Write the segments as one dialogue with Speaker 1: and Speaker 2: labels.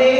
Speaker 1: ने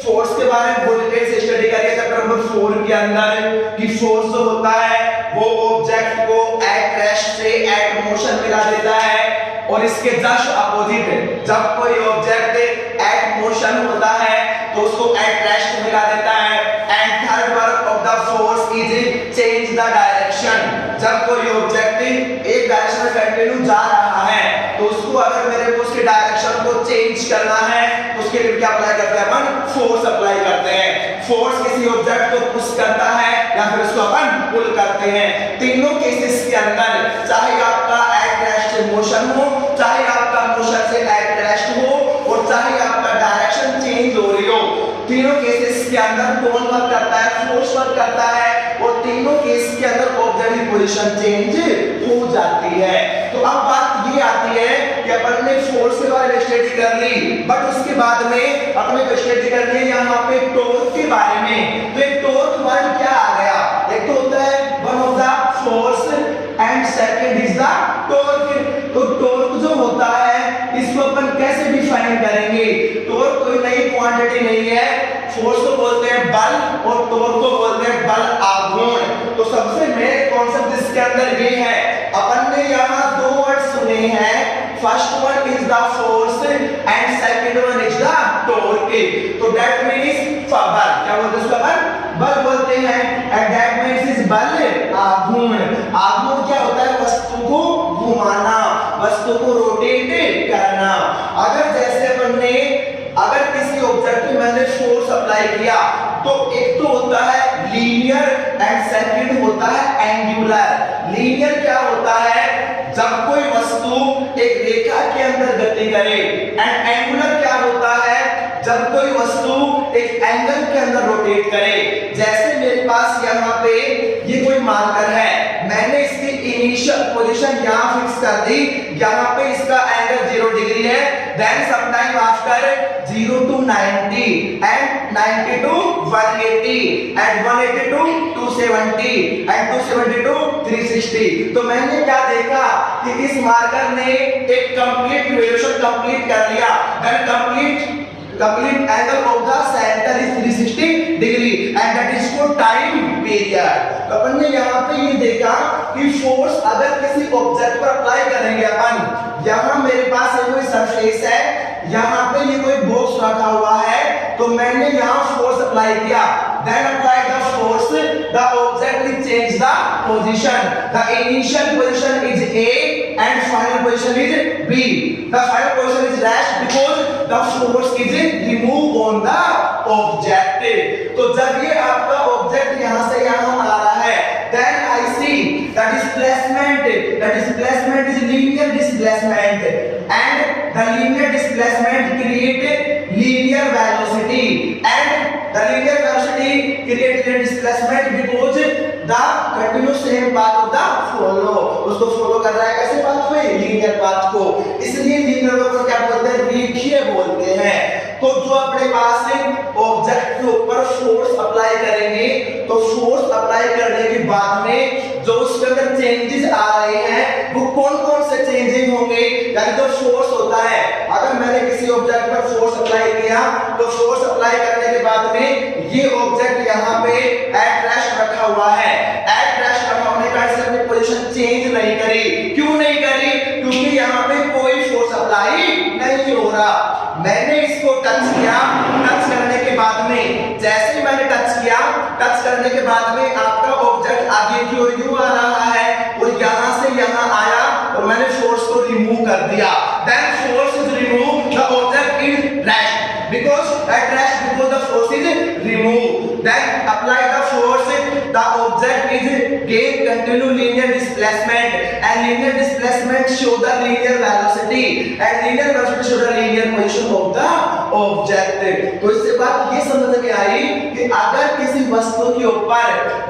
Speaker 1: फोर्स के बारे में बहुत डिटेल से स्टडी करी है चैप्टर नंबर 4 के अंदर कि फोर्स जो होता है वो ऑब्जेक्ट को एट रेस्ट से एट मोशन में ला देता है, और इसके जस्ट अपोजिट जब कोई ऑब्जेक्ट एट मोशन होता है तो उसको एट रेस्ट में ला देता है। And third work of the force is change the direction. जब कोई ऑब्जेक्ट एक डायरेक्शन में कंटिन्यू जा रहा है तो उसको अगर मेरे को उसके डायरेक्शन को चेंज करना है तो उसके लिए क्या अप्लाई करते हैं अपन? फोर्स अप्लाई करते हैं। फोर्स किसी ऑब्जेक्ट को पुश करता है या फिर उसको अपन पुल करते हैं। तीनों केसेस के अंदर चाहे आपका एट रेस्ट मोशन हो, चाहे आपका मोशन से एट रेस्ट हो, और चाहे आपका डायरेक्शन चेंज हो रही हो, तीनों केसेस के अंदर कौन वर्क करता है? फोर्स वर्क करता है, और तीनों केस के अंदर ऑब्जेक्ट की पोजीशन चेंज हो जाती है। तो अब बात ये आती है कि अपन ने फोर्स के बारे में स्टडी कर ली, बट उसके बाद में अपने को स्टडी करनी है यहाँ पे टॉर्क के बारे में। तो एक टॉर्क वर्ड क्या आ गया? एक तो होता है one of the force and second is the torque. तो टॉर्क जो होता है इसको अपन कैसे डिफाइन करेंगे? टॉर्क कोई नई क्वांटिटी नहीं है। फोर्स को बोलते हैं बल और टॉर्क को बोलते हैं बल आघूर्ण। तो सबसे मेन कॉन्सेप्ट इसके अंदर ये है, अपन ने यहाँ दो वर्ड सुने हैं, first one is the force and second one is the torque. तो दैट मींस बल, क्या बोलते हैं उसको? बल बोलते हैं, एंड दैट मींस इज बल आघूर्ण। आघूर्ण क्या होता है? वस्तु को घुमाना, वस्तु को रोटेट करना। अगर जैसे अपन ने अगर किसी ऑब्जेक्ट पे मैंने फोर्स अप्लाई किया तो एक तो होता है लीनियर एंड सेकंड होता है एंगुलर। लीनियर क्या होता है? जब कोई वस्तु एक रेखा के अंदर गति करे। एंड एंगुलर क्या होता है? जब कोई वस्तु एक एंगल के अंदर रोटेट करे। जैसे मेरे पास यहाँ पे ये कोई मार्कर है, मैंने इसकी इनिशियल पोजीशन यहाँ फिक्स कर दी, यहाँ पे इसका एंगल 0 डिग्री है। Then sometime after 0 to 90 and 90 to 180 and 180 to 270 and 270 to 360। तो मैंने क्या देखा कि इस मार्कर ने एक कंप्लीट रिवोल्यूशन कंप्लीट कर लिया। Then complete angle of the center is 360 degree and that is for time period। तो अपन ने यहाँ पे ये देखा कि फोर्स अगर किसी ऑब्जेक्ट पर अप्लाई करेंगे अपन, यहाँ मेरे पास ये कोई सरफेस है, यहाँ पे ये कोई बॉक्स रखा हुआ है, तो मैंने यहाँ फोर्स अप्लाई किया। then apply the force, the object will change the position। the initial position is A and final position is B। the final position is rest because the force is removed on the object। तो जब ये आपका object यहाँ से यहाँ आ रहा है, then I see the displacement is linear displacement and the linear displacement create linear velocity and the linear velocity create linear displacement because the continuous same path of the follow। उसको follow कर रहा है कैसे path पे? Linear path को। इसलिए linear को क्या बोलते हैं? रेखीय बोलते हैं। तो जो अपने पास ऑब्जेक्ट के ऊपर फोर्स अप्लाई करेंगे तो फोर्स अप्लाई करने के बाद में जो उसके अंदर चेंजेस आ रहे हैं वो कौन-कौन से चेंजेस होंगे? यानी जो फोर्स होता है, अगर मैंने किसी ऑब्जेक्ट पर फोर्स अप्लाई किया तो फोर्स अप्लाई करने के बाद में ये ऑब्जेक्ट यहाँ पे एट रेस्ट रखा हुआ है। एट रेस्ट रखा होने का इसने अपनी पोजीशन चेंज नहीं करी। क्यों नहीं करी? क्योंकि यहाँ पे कोई फोर्स अप्लाई नहीं हो रहा। मैंने इसको टच किया, टच करने के बाद में जैसे ही मैंने टच किया, टच करने के बाद में आपका ऑब्जेक्ट आगे की ओर यूं आ रहा है और यहाँ से यहाँ आया और मैंने फोर्स को रिमूव कर दिया। Then force is removed, the object is rest because at rest because the force is removed। Then apply the force, the object is gain continue linear displacement and linear displacement show the linear velocity and linear velocity show the linear position of the object। तो इससे बात ये समझ में आई कि अगर किसी वस्तु के ऊपर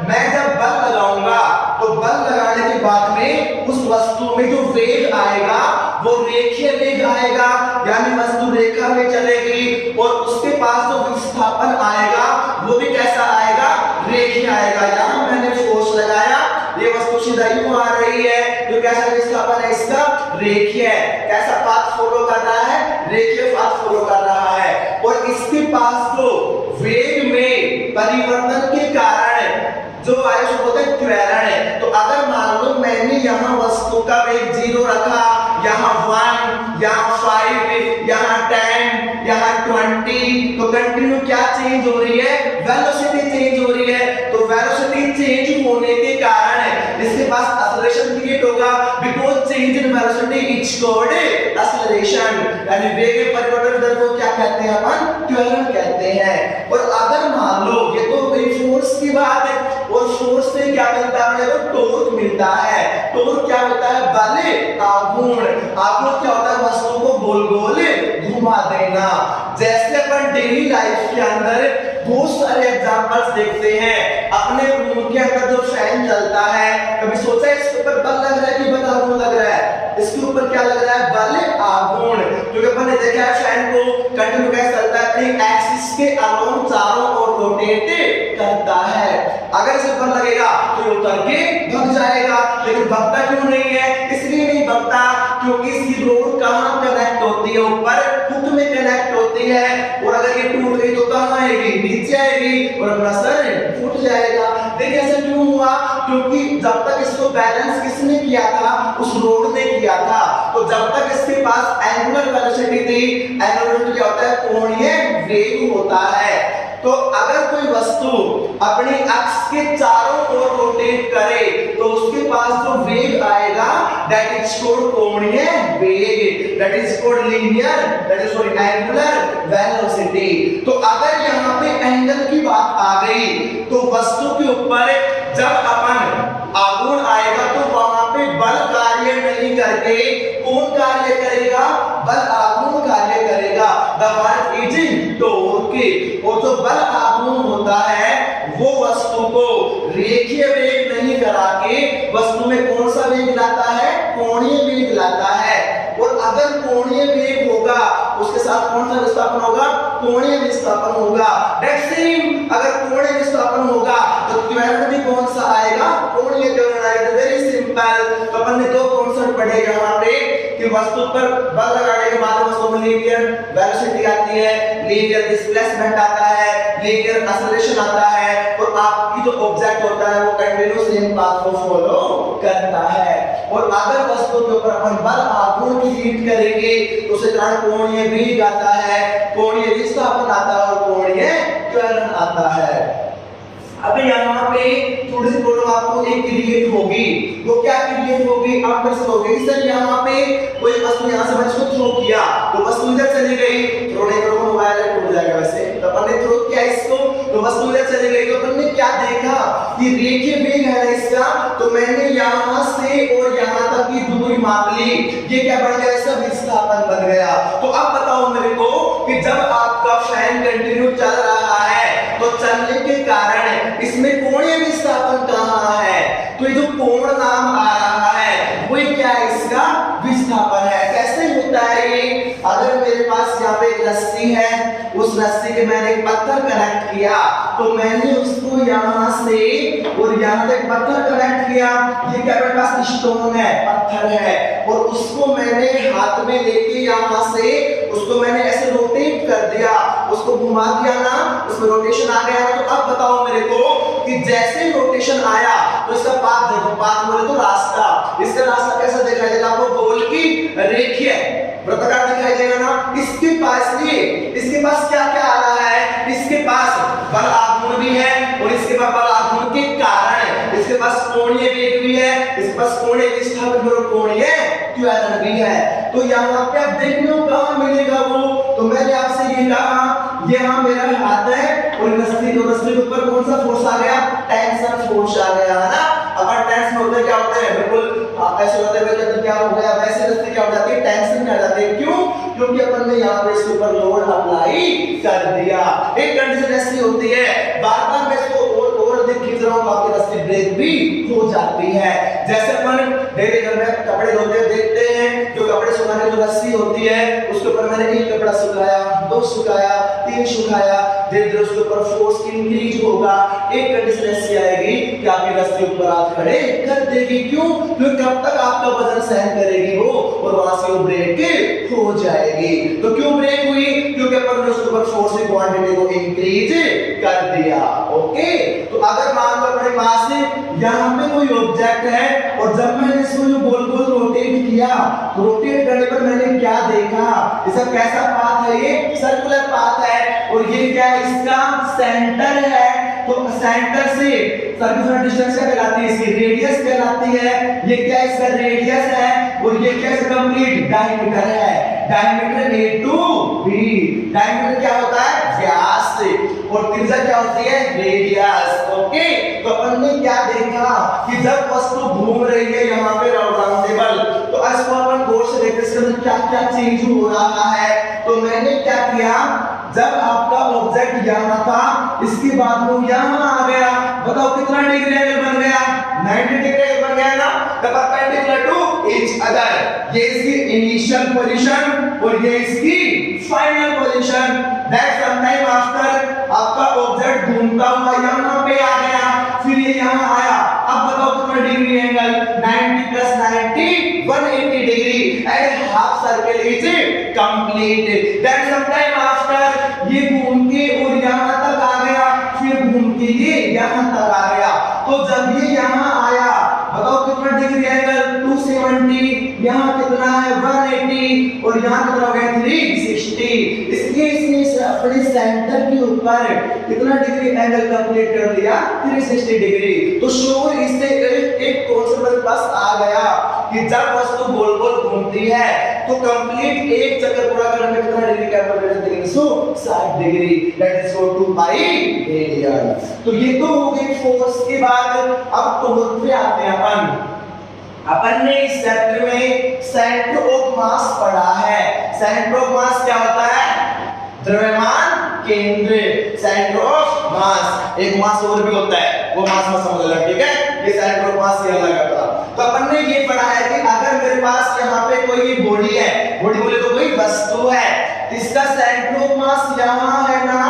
Speaker 1: मैं जब बल लगाऊंगा तो बल लगाने के बाद में उस वस्तु में जो वेग आएगा वो रेखीय वेग आएगा, यानी वस्तु रेखा में चलेगी और उसके पास जो विस्थापन आएगा वो भी कैसा आएगा? रेखीय आएगा। यहाँ मैंने फोर्स लगाया, ये वस्तु सीधा यूं आ रही है, तो कैसा विस्थापन है इसका? रेखीय। कैसा पाथ फॉलो कर रहा है? रेखीय पाथ फॉलो कर रहा है। और इसके पास जो वेग में परिवर्तन के कारण जो आया उसको बोलते हैं त्वरण। तो अगर मान लो मैंने यहाँ वस्तु का वेग 0 रखा, यहाँ 1, यहाँ 5, यहाँ 10, यहाँ 20, तो कंटिन्यू क्या चेंज हो रही है? वेलोसिटी चेंज हो रही है। तो वेलोसिटी चेंज होने के कारण इसके पास एक्सेलरेशन क्रिएट होगा, because change in velocity is called acceleration. यानी वेग में परिवर्तन दर को क्या कहते हैं? अपन त्वरण कहते हैं। और अगर मान लो ये तो फोर्स की बात है, और फोर्स से क्या मिलता है? तो टॉर्क मिलता है। टॉर्क क्या होता है? बल आघूर्ण। आघूर्ण क्या होता है? वस्तु को गोल गोल घुमा देना। जैसे अपन डेली लाइफ के अंदर बहुत सारे एग्जांपल्स देखते हैं। अपने रूम के अंदर जो फैन चलता है, कभी सोचा है इसके ऊपर बल लग रहा है कि बल आघूर्ण लग रहा है? इसके ऊपर क्या लग रहा है? बल आघूर्ण। क्योंकि अपन ने देखा है फैन को कंटिन्यू कैसे चलता है? अपनी एक्सिस के अराउंड चारों ओर रोटेट करता है। अगर इसे बल लगेगा तो ये उतर के भग जाएगा, लेकिन भगता क्यों नहीं है? इसलिए नहीं भगता क्योंकि इसकी रोड कहां कनेक्ट होती है? ऊपर हुक में कनेक्ट होती है। और अगर ये टूट गई तो कहां आएगी? नीचे आएगी और अपना सर फूट जाएगा। देखिए ऐसा क्यों हुआ? क्योंकि जब तक इसको बैलेंस किसने किया था? उस रोड ने किया था। तो जब तक इसके पास एंगुलर वेलोसिटी थी, एंगुलर वेलोसिटी क्या होता है? कोणीय वेग होता है। तो अगर कोई वस्तु अपनी अक्ष के चारों ओर रोटेट करे तो उसके पास जो वेग आएगा दैट इज कॉल्ड कोणीय वेग, that is called linear, that is called angular velocity. तो अगर यहाँ पे एंगल की बात आ गई तो वस्तु के ऊपर जब अपन आघूर्ण आएगा तो वहां पे बल कार्य नहीं करके कौन कार्य करेगा? बल आघूर्ण कार्य करेगा। The work is torque. और जो बल आघूर्ण होता है वो वस्तु को रेखीय वेग नहीं करा के वस्तु में कौन सा वेग लाता है? कोणीय वेग लाता है। और अगर कोणीय वेग होगा उसके साथ कौन सा विस्थापन होगा? कोणीय विस्थापन होगा। दैट सेम अगर कोणीय विस्थापन होगा तो त्वरण भी कौन सा आएगा? कोणीय त्वरण आएगा। Very simple. तो अपन ने दो कॉन्सेप्ट पढ़े यहाँ पे कि वस्तु पर बल लगाने के बाद वस्तु में लीनियर वेलोसिटी आती है, लीनियर डिस्प्लेसमेंट आता है, लीनियर एक्सेलरेशन आता है, और आपकी जो ऑब्जेक्ट होता है वो कंटीन्यूअस सेम पाथ को फॉलो करता है। और अगर वस्तु के ऊपर अपन बल आघूर्ण की हीट करेंगे तो उसके कारण कोणीय वेग आता है, कोणीय विस्थापन आता है और कोणीय त्वरण आता है। अब यहाँ पे थोड़ी सी प्रॉब्लम आपको एक क्रिएट होगी। वो क्या क्रिएट होगी? आप मेरे से कहोगे सर यहाँ पे कोई वस्तु यहाँ से मैंने इसको थ्रो किया तो वस्तु इधर चली गई, थ्रो नहीं करो मोबाइल टूट जाएगा। वैसे तो अपन ने थ्रो किया इसको तो वस्तु इधर चली गई, तो अपन ने क्या देखा कि रेखीय वेग है ना इसका, तो मैंने यहाँ से और यहाँ तक की दूरी माप ली। ये क्या बन गया? इसका विस्थापन बन गया। तो अब बताओ मेरे को कि जब आपका फैन कंटिन्यू चल रहा है तो चलने के कारण इसमें कोणीय विस्थापन कहाँ है? तो ये जो कोण नाम आ रहा है वो क्या है? इसका विस्थापन है। कैसे होता है ये? अगर मेरे पास यहाँ पे एक रस्सी है, उस रस्सी के मैंने एक पत्थर कनेक्ट किया तो मैंने उसको यहाँ से और यहाँ तक पत्थर कनेक्ट किया। ये क्या मेरे पास? स्टोन है, पत्थर है, और उसको मैंने हाथ में लेके यहाँ से उसको मैंने ऐसे रोटेट कर दिया, उसको घुमा दिया ना, उसमें रोटेशन आ गया। तो अब बताओ मेरे को कि जैसे रोटेशन आया तो इसका पाथ देखो, पाथ बोले तो रास्ता, इसका रास्ता कैसा दिखाई देगा आपको? गोल की रेखीय वृत्ताकार दिखाई देगा ना। इसके पास इसके पास क्या क्या आ रहा है? इसके पास बल आघूर्ण भी है और इसके पास बल आघूर्ण के कारण इसके पास कोणीय वेग भी है, इसके पास कोणीय विस्थापन और कोणीय त्वरण भी है। तो यहाँ पे आप देखने को कहाँ मिलेगा वो? तो मैंने आपसे ये कहा यहाँ मेरा हाथ है और रस्सी के ऊपर कौन सा फोर्स आ गया? टेंशन फोर्स आ गया है ना। अगर टेंशन होता है क्या होता है? बिल्कुल ऐसे होते हुए जब क्या हो गया वैसे रस्सी क्या हो जाती है? टेंशन में आ जाती है। क्यों? क्योंकि अपन ने यहाँ पे इसके ऊपर लोड अप्लाई कर दिया। एक कंडीशन ऐसी होती है बार-बार मैं इसको और अधिक खींच रहा हूँ तो आपकी रस्सी ब्रेक भी हो जाती है। जैसे अपन डेली घर में कपड़े धोते देखते हैं, जो कपड़े सुखाने की जो रस्सी होती है उसके ऊपर मैंने एक कपड़ा सुखाया, दो सुखाया, तीन सुखाया, धीरे धीरे उसके ऊपर फोर्स इंक्रीज होगा। एक कंडीशन ऐसी आएगी कि आपकी रस्सी ऊपर हाथ खड़े कर देगी। क्यों? क्योंकि कब तक आपका वजन सहन करेगी वो, और वहां से वो ब्रेक हो जाएगी। तो क्यों ब्रेक हुई? क्योंकि अपन ने उसके ऊपर फोर्स की क्वांटिटी को इंक्रीज कर दिया। ओके, तो अगर मान लो अपने पास यहाँ पे कोई ऑब्जेक्ट है और जब मैंने इसको जो गोल गोल रोटेट किया, रोटेट करने पर मैंने क्या देखा, इसका कैसा पाथ है? ये सर्कुलर पाथ है। और ये क्या है? इसका सेंटर है। तो सेंटर से सर्कुलर डिस्टेंस क्या कहलाती है? इसकी रेडियस कहलाती है। ये क्या इसका रेडियस है, और ये क्या इसका कंप्लीट डायमीटर है। Diameter A to B. Diameter क्या होता है? व्यास। और त्रिज्या क्या होती है? रेडियस। ओके, तो अपन ने क्या देखा कि जब वस्तु घूम रही है यहाँ पे राउंडेबल, तो इसको अपन गौर से देखते हैं इसके अंदर क्या क्या चेंज हो रहा है। तो मैंने क्या किया, जब आपका ऑब्जेक्ट यहाँ था, इसके बाद वो यहाँ आ गया, बताओ कितना डिग्री एंगल बन गया? 90 डिग्री एंगल बन गया ना, परपेंडिकुलर टू ईच अदर। ये इसकी इनिशियल पोजीशन और ये इसकी final position. That some time after आपका ऑब्जेक्ट घूमता हुआ यहाँ पे आ गया, फिर ये यहाँ आया। अब बताओ कितना degree angle? 90 plus 90 180 degree, and half circle is complete. That some time after ये घूम के और यहाँ तक आ गया, फिर घूम के ये यहाँ तक आ गया। तो जब ये यहाँ आया, बताओ कितना डिग्री एंगल? 270। यहाँ कितना है? 180। और यहाँ कितना हो गया? 360। इसलिए इसने अपने सेंटर के ऊपर कितना डिग्री एंगल कंप्लीट कर दिया? 360 डिग्री। तो श्योर इससे एक कॉन्सेप्ट बस आ गया कि जब वस्तु गोल गोल घूमती है तो कंप्लीट एक चक्कर पूरा करने में कितना डिग्री का average? 360 degree. That is equal to pi radian. तो ये तो हो गई फोर्स की बात। अब टॉर्क पे आते हैं अपन ने इस चैप्टर में सेंटर ऑफ मास पढ़ा है। सेंटर ऑफ मास क्या होता है? द्रव्यमान केंद्र। सेंटर ऑफ मास, एक मास और भी होता है, वो मास में समझ लेना, ठीक है? ये सेंटर ऑफ मास ये अलग है। तो अपन ने ये पढ़ा है कि अगर मेरे पास यहाँ पे कोई बॉडी है, बॉडी बोले तो कोई वस्तु है, इसका सेंटर ऑफ मास यहाँ है ना,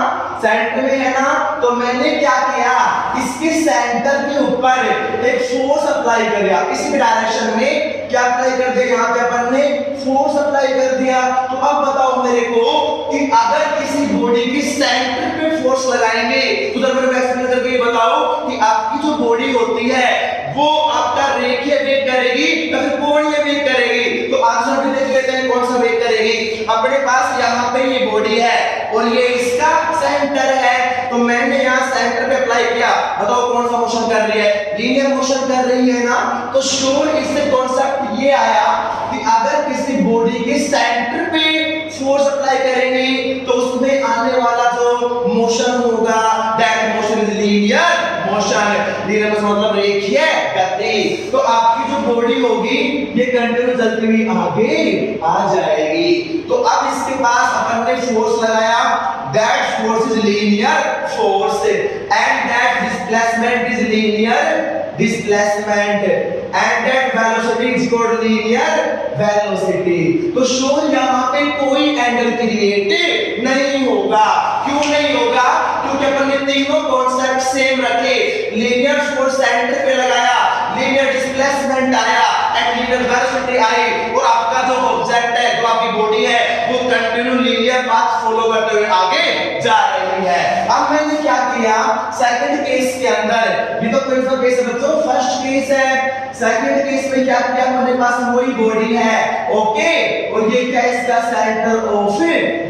Speaker 1: सेंटर में है ना, तो मैंने क्या किया, इसके सेंटर के ऊपर एक फोर्स अप्लाई कर दिया। इस डायरेक्शन में क्या अप्लाई कर दिया? यहाँ पे अपन ने फोर्स अप्लाई कर दिया। तो अब बताओ मेरे को कि अगर किसी बॉडी के सेंटर पे फोर्स लगाएंगे तो जरा मेरे को एक्सप्लेन करके ये बताओ कि आपकी जो बॉडी होती है वो आपका रेखीय वेग करेगी या फिर कोणीय वेग करेगी? तो आंसर भी देख लेते हैं कौन सा वेग करेगी। अपने पास यहाँ पे ये बॉडी है और ये इसका सेंटर है, तो मैंने यहाँ सेंटर पे अप्लाई किया। बताओ कौन सा मोशन कर रही है? लीनियर मोशन कर रही है ना। तो श्योर इससे कॉन्सेप्ट ये आया कि अगर किसी बॉडी के सेंटर पे फोर्स अप्लाई करेंगे तो उसमें आने वाला जो मोशन होगा that motion is linear motion. Linear motion मतलब रेखीय गति। तो आपकी जो बॉडी होगी ये कंटिन्यू चलती हुई आगे आ जाएगी। तो अब इसके पास अपन ने फोर्स लगाया, that force is linear force and that displacement is linear displacement and that velocity is called linear velocity। तो श्योर यहाँ पे कोई एंगल क्रिएट नहीं होगा। क्यों नहीं होगा? क्योंकि अपन ने तीनों कॉन्सेप्ट सेम रखे। लीनियर फोर्स सेंटर पे लगाया, लीनियर डिस्प्लेसमेंट आया एंड लीनियर वेलोसिटी आई, और आपका जो ऑब्जेक्ट है, जो आपकी बॉडी है, वो कंटिन्यू लीनियर पाथ फॉलो करते हुए आगे जा रही है। अब मैंने क्या किया, सेकंड केस के अंदर, ये तो कौन सा केस है बच्चों? फर्स्ट केस है। सेकंड केस में क्या किया, मेरे पास वही बॉडी है, ओके, और ये क्या इसका सेंटर ऑफ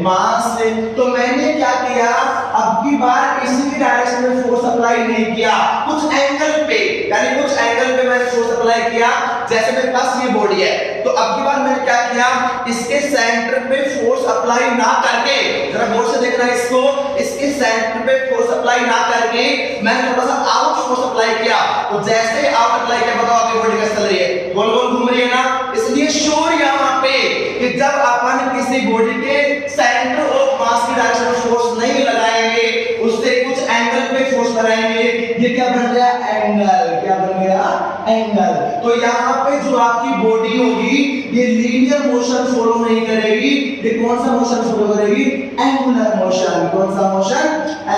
Speaker 1: मास है। तो मैंने क्या किया, अब की बार इसी की डायरेक्शन में फोर्स अप्लाई नहीं किया, कुछ एंगल पे, यानी कुछ एंगल पे मैंने फोर्स अप्लाई किया। जैसे मेरे पास ये बॉडी है, तो अब की बार मैंने क्या किया, इसके सेंटर पे फोर्स अप्लाई ना करके, जरा गौर से देखना इसको, इसके सेंटर पे फोर्स अप्लाई ना करके मैंने थोड़ा सा आउट फोर्स अप्लाई किया। तो जैसे आउट अप्लाई किया, बताओ आपकी बॉडी कैसे चल रही है? गोल गोल घूम रही है ना। इसलिए श्योर यहाँ पे कि जब अपन किसी बॉडी के सेंटर ऑफ मास की डायरेक्शन में फोर्स नहीं लगाएंगे, उससे कुछ एंगल पे फोर्स लगाएंगे, ये क्या बन गया? एंगल। क्या बन गया? एंगल। तो यहाँ पे जो आपकी बॉडी होगी ये लीनियर मोशन फॉलो नहीं करेगी, ये कौन सा मोशन फॉलो करेगी? Angular motion. कौन सा मोशन?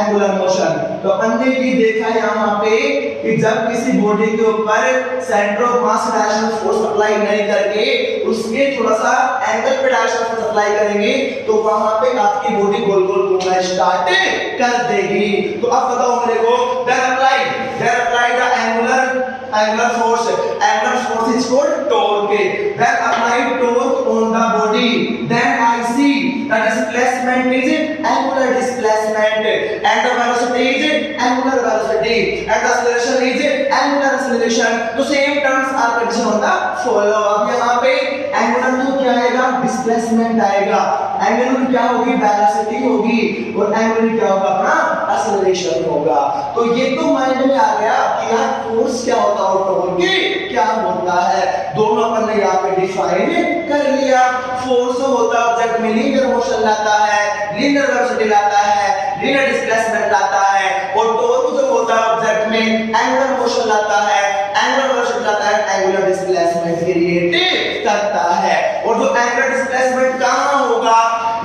Speaker 1: Angular motion. तो अपन ने ये देखा यहाँ पे कि जब किसी बॉडी के ऊपर centre of mass directional force apply नहीं करके उसके थोड़ा सा एंगल पे डायरेक्शनल फोर्स अप्लाई करेंगे तो वहां पे आपकी बॉडी गोल गोल घूमना स्टार्ट कर देगी। तो अब बताओ मेरे को, there apply the angular force is called torque. Then apply torque on the body, then I see the displacement is angular displacement and the velocity is angular velocity and the acceleration is angular acceleration. तो same terms are condition होता follow। अब यहाँ पे angular तो क्या आएगा, displacement आएगा, angular क्या होगी, velocity होगी और angular क्या होगा, अपना acceleration होगा। तो ये तो माइंड में आ गया कि यार फोर्स क्या होता है और टॉर्क क्या होता है, दोनों अपन ने यहाँ पे डिफाइन कर लिया। फोर्स होता है ऑब्जेक्ट में लीनियर मोशन लाता है, लीनियर वेलोसिटी लाता है, लीनियर डिस्प्लेसमेंट लाता है, और टॉर्क जो होता है ऑब्जेक्ट में एंगुलर मोशन लाता है, एंगुलर वेलोसिटी लाता है, एंगुलर डिस्प्लेसमेंट क्रिएट करता है। और जो एंगुलर डिस्प्लेसमेंट कहाँ होगा,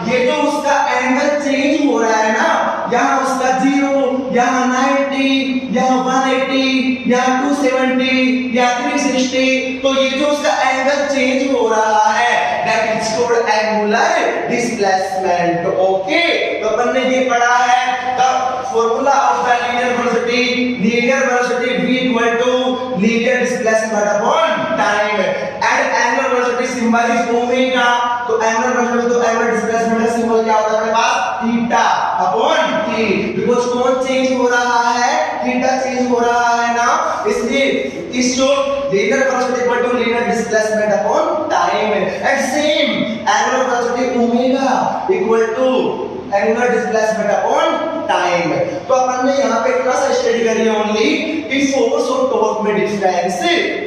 Speaker 1: ये जो उसका एंगल चेंज हो रहा है ना, यहाँ उसका 0, यहाँ 90, यहाँ 180, यहाँ 270, यहाँ 360, तो ये जो उसका एंगल चेंज हो रहा है that is called angular displacement. Okay, तो अपन ने ये पढ़ा है the formula of the linear velocity v equal to linear displacement upon time and angular velocity symbol is omega. तो एंगुलर वेलोसिटी तो एंगुलर डिस्प्लेसमेंट का सिंबल क्या होता है अपने पास, थीटा अपॉन t, बिकॉज़ कौन चेंज हो रहा है, थीटा चेंज हो रहा है ना, इसलिए इस जो linear velocity equal to linear displacement upon time and same angular velocity omega equal to angular displacement upon time. तो अपन ने यहाँ पे इतना सा स्टडी करी ओनली कि फोर्स और टॉर्क में डिफरेंस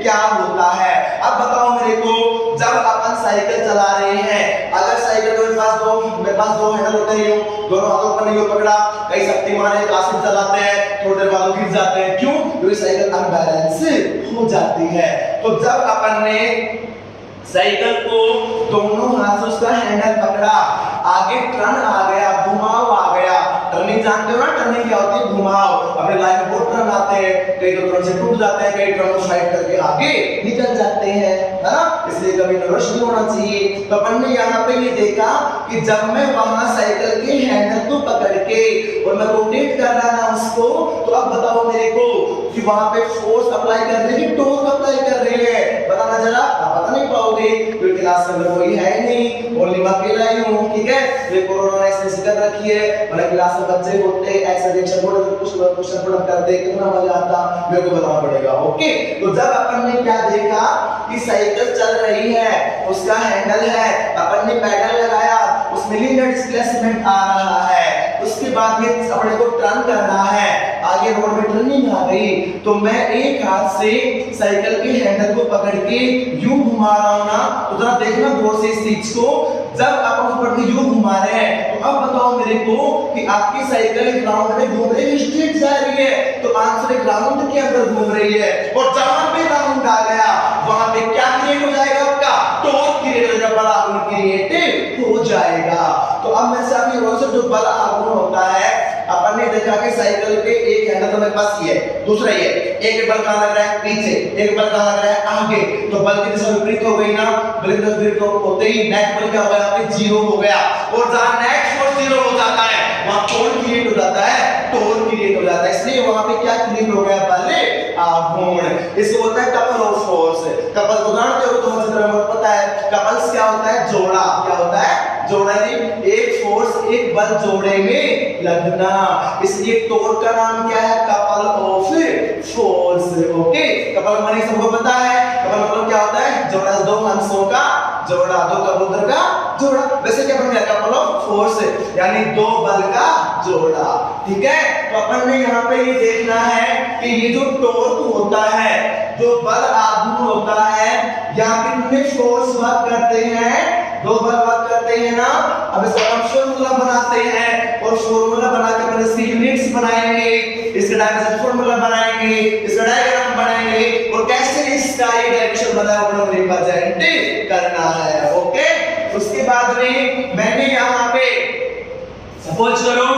Speaker 1: क्या होता है। अब बताओ मेरे को, जब अपन साइकिल चला रहे हैं, अगर साइकिल के मेरे पास दो हैंडल होते हैं, दोनों हाथों पर नहीं पकड़ा, कई शक्तिमान है क्लासिक चलाते हैं, थोड़ी देर बाद गिर जाते हैं, क्यों, क्योंकि साइकिल अनबैलेंस हो जाती है। तो जब अपन ने साइकिल को दोनों हाथ से उसका हैंडल पकड़ा, आगे टर्न आ गया, घुमाव आ गया, टर्निंग जानते हो ना, टर्निंग क्या होती है, घुमाव। अपने लाइफ में बहुत टर्न आते हैं, कई तो टर्न से टूट जाते हैं, कई टर्न को साइड करके आगे निकल जाते हैं, है ना, इसलिए कभी नर्वस नहीं होना चाहिए। तो अपन ने यहाँ पे ये देखा कि जब मैं वहां साइकिल के हैंडल को पकड़ के और मैं रोटेट कर रहा था उसको, तो अब बताओ मेरे को कि वहां पे फोर्स अप्लाई कर रही है कि टॉर्क अप्लाई कर रही है, बताना जरा, बता नहीं पाओगे क्योंकि क्लास में कोई है नहीं, ओनली मैं अकेला ही हूं, ठीक है। ये कोरोना ने ऐसे कर रखी है, मतलब क्लास में बच्चे होते ऐसे रिएक्शन बोर्ड कुछ क्वेश्चन पुट करते, कितना मजा आता मेरे को बताना पड़ेगा। ओके, तो जब अपन ने क्या देखा कि साइकिल चल रही है, उसका हैंडल है, अपन ने पेडल लगाया, उसमें लीनियर डिस्प्लेसमेंट आ रहा है, उसके बाद ये अपने को टर्न करना है, आगे रोड में टर्निंग आ गई, तो मैं एक हाथ से साइकिल के हैंडल को पकड़ के यूं घुमा रहा हूं ना, तो जरा देखना गौर से इस चीज को, जब आप ऊपर के यूं घुमा रहे हैं, तो अब बताओ मेरे को कि आपकी साइकिल ग्राउंड में घूम रही है, स्ट्रेट जा रही है, तो आंसर ग्राउंड के अंदर घूम रही है, और जहां पे राउंड आ गया वहां पे क्या क्रिएट हो जाएगा, आपका टॉर्क क्रिएट हो जाएगा, बड़ा आघूर्ण क्रिएट हो जाएगा। तो अब मैं से आपकी रोल से जो बड़ा आघूर्ण होता है, अपन ने देखा कि साइकिल पे एक हैंडल तो मेरे पास ये है, दूसरा ये, एक बल कहां लग रहा है, पीछे, एक बल कहां लग रहा है, आगे, तो बल की दिशा विपरीत हो गई ना, बल की दिशा विपरीत होते ही नेट बल क्या होगा, यहाँ पे 0 हो गया, और जहां नेट फोर्स 0 हो जाता है वहां कौन क्रिएट हो जाता है, टॉर्क क्रिएट हो जाता है, इसलिए वहां पे क्या क्रिएट हो गया, बल आघूर्ण। इसको बोलते हैं कपल ऑफ फोर्स। कपल को जानते हो, तो मुझे पता है कपल्स क्या होता है, जोड़ा, क्या होता है, जोड़ा, एक फोर्स एक बल जोड़े में लगना, इसलिए टॉर्क का नाम क्या है, couple of force. Okay, couple माने सबको पता है, कपल मतलब क्या होता है, जोड़ा, दो हंसों का जोड़ा, दो कबूतर का जोड़ा, वैसे क्या बन गया, कपल ऑफ फोर्स यानी दो बल का जोड़ा, ठीक है। तो अपन ने यहाँ पे ये देखना है कि ये जो टॉर्क होता है, जो बल आघूर्ण होता है, यहाँ कितने फोर्स वर्क करते हैं, दो बल वर्क करते हैं ना। अब इसका हम फॉर्मूला बनाते हैं, और फॉर्मूला बना के अपन इसकी यूनिट्स बनाएंगे, इसका डायमेंशन फॉर्मूला बनाएंगे, इसका डायग्राम बनाएंगे, और कैसे इसका ये डायरेक्शन बनाया वो लोग रिप्रेजेंट करना है। ओके, उसके बाद में मैंने यहाँ पे सपोज करो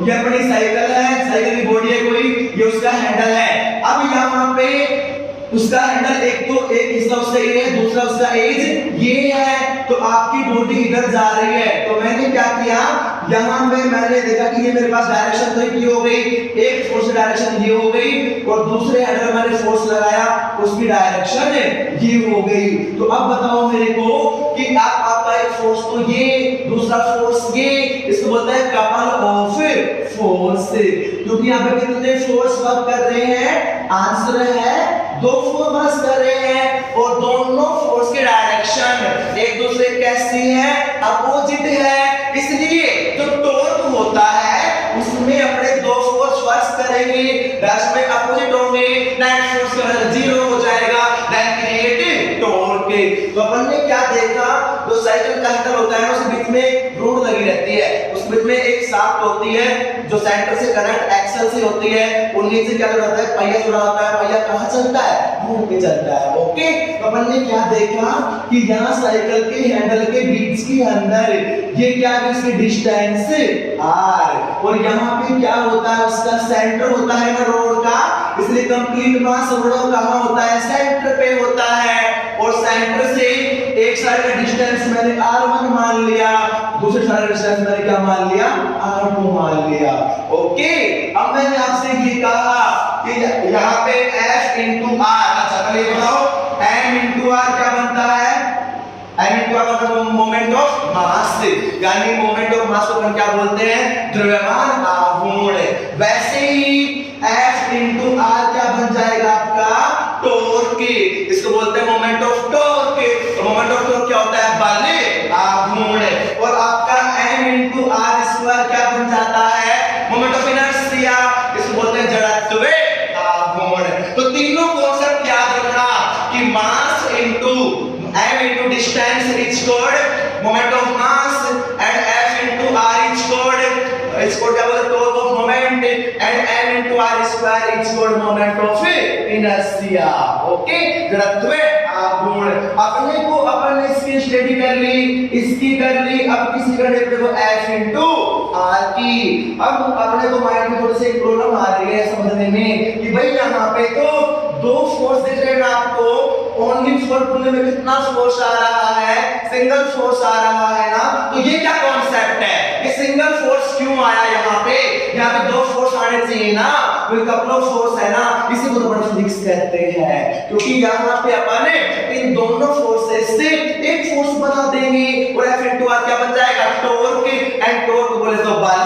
Speaker 1: ये अपनी साइकिल है, ये उसका हैंडल है। अब यहाँ पे उसका हैंडल एक हिस्सा उसका ये है, दूसरा उसका एज ये है, तो आपकी बॉडी इधर जा रही है। तो मैंने क्या किया, यहाँ पे मैंने देखा कि ये मेरे पास डायरेक्शन तो ये हो गई, एक फोर्स डायरेक्शन ये हो गई, और दूसरे हैंडल मैंने फोर्स लगाया उसकी डायरेक्शन ये हो गई। तो अब बताओ मेरे को कि आपका एक फोर्स तो ये, दूसरा फोर्स ये, इसको बोलते हैं कपल ऑफ फोर्स, क्योंकि यहाँ पे कितने फोर्स वर्क कर रहे हैं, आंसर है 2 फोर्स कर रहे हैं, और दोनों फोर्स की डायरेक्शन एक दूसरे कैसी है, अपोजिट है। इसलिए जो टॉर्क होता है उसमें अपने 2 फोर्स वर्क करेंगे, डायरेक्शन में अपोजिट होंगे, नेट फोर्स का वैल्यू 0 हो जाएगा, देन क्रिएट टॉर्क। तो अपन ने क्या देखा, जो साइकिल का हैंडल होता है ना उसके बीच में रोड लगी रहती है, उस बीच में एक शाफ्ट होती है जो सेंटर से कनेक्ट एक्सल से होती है, और नीचे क्या होता है, पहिया जुड़ा होता है। पहिया कहां चलता है, रोड पे चलता है। ओके, तो अपन ने क्या देखा कि यहाँ साइकिल के हैंडल के बीच के अंदर ये क्या है, इसकी डिस्टेंस r, और यहाँ पे क्या होता है, उसका सेंटर होता है ना रोड का, इसलिए कंप्लीट मास रोड कहां होता है, सेंटर पे होता है। और सेंटर से एक साइड का डिस्टेंस मैंने r1 मान लिया, दूसरे साइड का डिस्टेंस मैंने क्या मान लिया, r2 मान लिया। ओके, अब मैंने आपसे ये कहा कि यहाँ पे F into R, अच्छा पहले बताओ M into R क्या बनता है, M into R मतलब मोमेंट ऑफ मास, यानी मोमेंट ऑफ मास को हम क्या बोलते हैं, द्रव्यमान आघूर्ण। वैसे ही F into R क्या बन जाएगा आपका, टॉर्क, इसको बोलते हैं मोमेंट ऑफ टॉर्क। तो मोमेंट ऑफ टॉर्क क्या होता है, बल आघूर्ण, और आपका M into R स्क्वायर क्या बन जाता है, मोमेंट ऑफ इनर्शिया, इसको बोलते हैं जड़त्व आघूर्ण। तो तीनों कॉन्सेप्ट याद रखना कि mass into m into distance is called moment of mass, and F into R is called क्या बोलते हैं, torque of moment, and m into R square is called moment of inertia। Okay, जड़त्व आघूर्ण। अपने को अपन ने इसकी स्टडी कर ली, इसकी कर ली, अब किसी का देखो F into R की। अब अपने को माइंड में थोड़ी सी एक प्रॉब्लम आ रही है समझने में कि भाई यहाँ पे तो 2 फोर्स दिख रहे हैं आपको, ओनली फोर पुल्ले में कितना फोर्स आ रहा है, सिंगल फोर्स आ रहा है ना, तो ये क्या कॉन्सेप्ट है, ये सिंगल फोर्स क्यों आया यहाँ पे 2 फोर्स आने चाहिए ना, कोई कपल ऑफ फोर्स है ना, इसी को तो अपन फिजिक्स कहते हैं। क्योंकि यहाँ पे अपन इन दोनों फोर्सेस से एक फोर्स बना देंगे, और F into R क्या बन जाएगा, टॉर्क, एंड टॉर्क बोले तो बल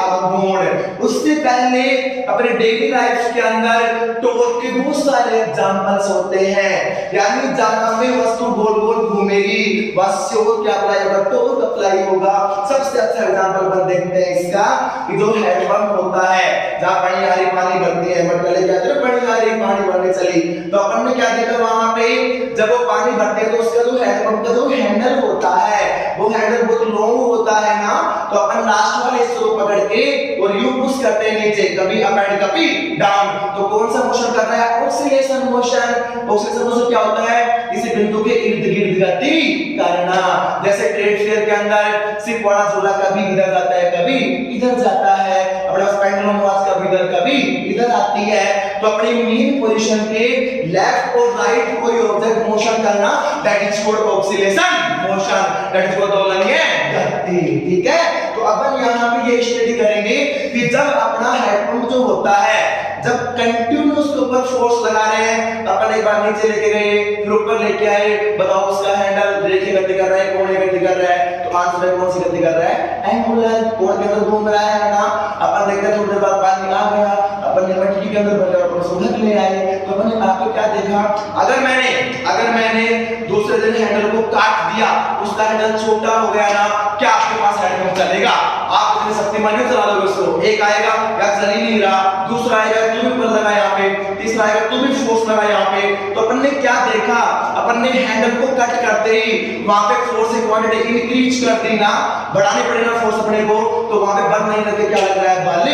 Speaker 1: आघूर्ण। उससे पहले अपने डेली लाइफ के अंदर टॉर्क के बहुत सारे एग्जांपल्स होते हैं, यानी जहां में वस्तु गोल गोल घूमेगी वस्तु क्या अप्लाई होगा, टॉर्क अप्लाई होगा। सबसे अच्छा एग्जांपल अपन देखते हैं इसका कि जो हैंडपंप होता है, जहां पानी पानी भरती है, मतलब क्या कहते हैं पानी भरने चली, तो अपन ने क्या देखा वहां पे जब वो पानी भरते हैं तो उसका जो हैंडपंप का जो हैंडल होता है वो हैंडल बहुत लॉन्ग होता है ना, तो अपन लास्ट वाले हिस्से को पकड़ के और यू पुश करते हैं नीचे, कभी अप एंड कभी डाउन। तो कौन सा मोशन कर रहा है, ऑक्सीलेशन मोशन। ऑक्सीलेशन मोशन क्या होता है, इस बिंदु के इर्द गिर्द गति करना। जैसे ट्रेड फेयर के अंदर सिर्फ बड़ा झूला कभी इधर जाता है कभी इधर जाता है, अपने पास पेंडुलम वॉच कभी इधर कभी इधर आती है। तो अपनी मेन पोजीशन के लेफ्ट और राइट कोई ऑब्जेक्ट मोशन करना, that is called oscillation motion, that is called दोलनीय गति। ठीक है, तो अपन यहाँ पे ये स्टडी करेंगे कि जब अपना हैंडपंप जो होता है, जब कंटिन्यूअस के ऊपर फोर्स लगा रहे हैं, तो अपन एक बार नीचे लेके गए फिर ऊपर लेके आए, बताओ उसका हैंडल रेखीय गति कर रहा है, कोणीय गति कर रहा है, तो आंसर है कौन सी गति कर रहा है, एंगुलर। कोण के अंदर घूम रहा है ना, अपन देखते हैं थोड़ी देर बाद पानी आ गया, अपन ने मटकी के अंदर भर लिया, अपन उसको ढक ले आए। तो अपन ने आपको क्या देखा, अगर मैंने दूसरे दिन हैंडल को काट दिया, उसका हैंडल छोटा हो गया ना, क्या आपके पास हैंडल चलेगा, आप इतने शक्तिमान नहीं चला दोगे उसको, एक आएगा या चल ही नहीं रहा, दूसरा आएगा तू भी ऊपर लगा यहाँ पे, तीसरा आएगा तू भी फोर्स लगा यहाँ पे। तो अपन ने क्या देखा, अपन ने हैंडल को कट करते ही वहां पे फोर्स की क्वांटिटी इंक्रीज कर दी ना, बढ़ानी पड़ेगा फोर्स अपने को, तो वहां पे बंद नहीं करके क्या लग रहा है, बल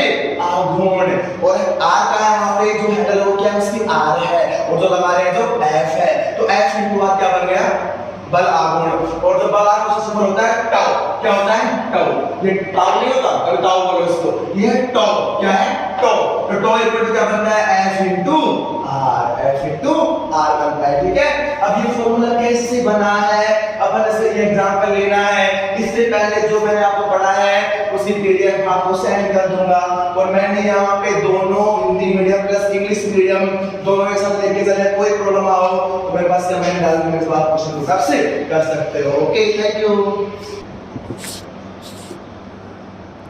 Speaker 1: आघूर्ण। और आर का यहाँ पे जो हैंडल है वो क्या है, इसकी आर है, और जो लगा रहे हैं जो एफ है, तो एफ इंटू आर क्या बन गया, बल आघूर्ण। और जो बल आघूर्ण से होता है टाउ, क्या होता है टाउ, ये टाउ नहीं होता, कभी टाउ बोलो इसको, ये टाउ क्या है, टाउ। तो टो इक्वल टू क्या बनता है एफ इंटू आर बनता है। ठीक है, अब ये फॉर्मूला कैसे बना है अपन इसे ये एग्जांपल लेना है। इससे पहले जो मैंने आपको पढ़ाया है उसी पीडीएफ आपको सेंड कर दूंगा, और मैंने यहाँ पे दोनों Hindi medium plus English medium दोनों के साथ लेके चले। कोई प्रॉब्लम आओ तो मेरे पास कमेंट डाल के मेरे से आप क्वेश्चन आपसे कर सकते हो। Okay, thank you.